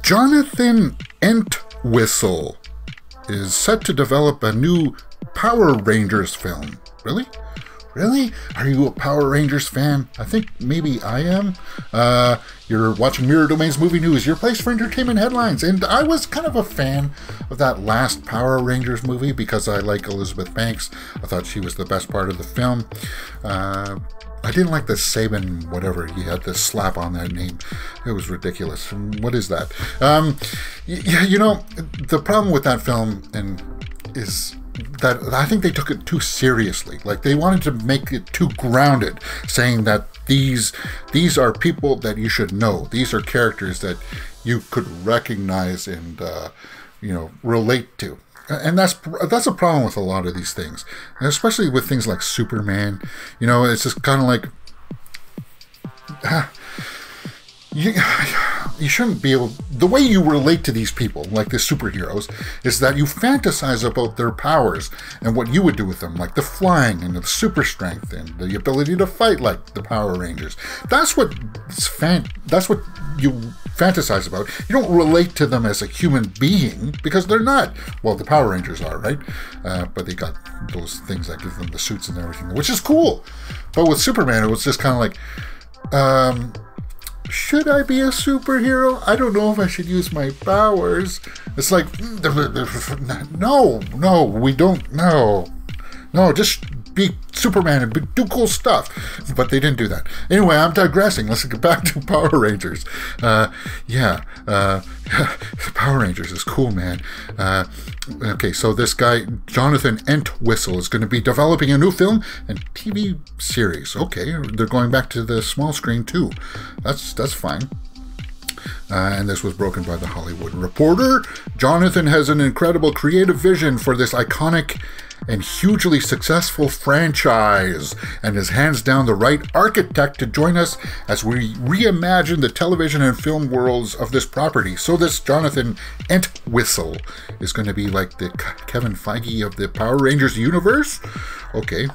Jonathan Entwistle is set to develop a new Power Rangers film. Really? Really? Are you a Power Rangers fan? I think maybe I am. You're watching Mirror Domain's Movie News, your place for entertainment headlines. And I was kind of a fan of that last Power Rangers movie because I like Elizabeth Banks. I thought she was the best part of the film. I didn't like the Saban, whatever. He had this slap on that name. It was ridiculous. What is that? You know, the problem with that film is that I think they took it too seriously. Like, they wanted to make it too grounded, saying that these are people that you should know. These are characters that you could recognize and relate to. And that's a problem with a lot of these things, and especially with things like Superman. You know, it's just kind of like you shouldn't be able. The way you relate to these people, like the superheroes, is that you fantasize about their powers and what you would do with them, like the flying and the super strength and the ability to fight like the Power Rangers. That's what you fantasize about. You don't relate to them as a human being because they're not. Well, the Power Rangers are, right? But they got those things that give them the suits and everything, which is cool. But with Superman, it was just kind of like, should I be a superhero? I don't know if I should use my powers. It's like, no, we don't. No, just be Superman and do cool stuff. But they didn't do that. Anyway, I'm digressing. Let's get back to Power Rangers. Power Rangers is cool, man. Okay, so this guy, Jonathan Entwistle, is going to be developing a new film and TV series. Okay, they're going back to the small screen too. That's fine. And this was broken by The Hollywood Reporter. Jonathan has an incredible creative vision for this iconic and hugely successful franchise, and is hands down the right architect to join us as we reimagine the television and film worlds of this property. So this Jonathan Entwistle is going to be like the Kevin Feige of the Power Rangers universe? Okay.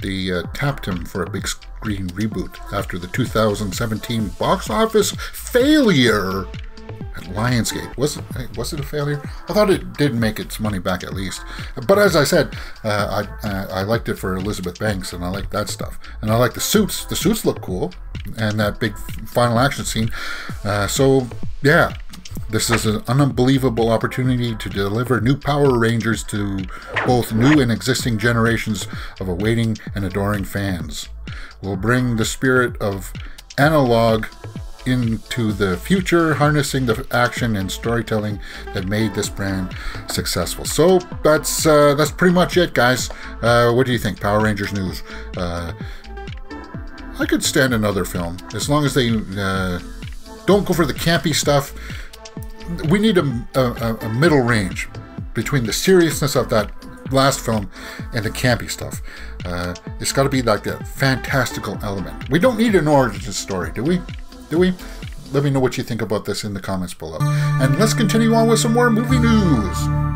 They tapped him for a big screen reboot after the 2017 box office failure at Lionsgate. Was it a failure? I thought it did make its money back at least. But as I said, I liked it for Elizabeth Banks, and I like that stuff. And I like the suits. The suits look cool, and that big final action scene. So yeah, this is an unbelievable opportunity to deliver new Power Rangers to both new and existing generations of awaiting and adoring fans. We'll bring the spirit of analog into the future, harnessing the action and storytelling that made this brand successful. So that's pretty much it, guys. What do you think? Power Rangers news. I could stand another film as long as they don't go for the campy stuff. We need a middle range between the seriousness of that last film and the campy stuff. It's got to be like a fantastical element. We don't need an origin story, do we? Let me know what you think about this in the comments below. And let's continue on with some more movie news.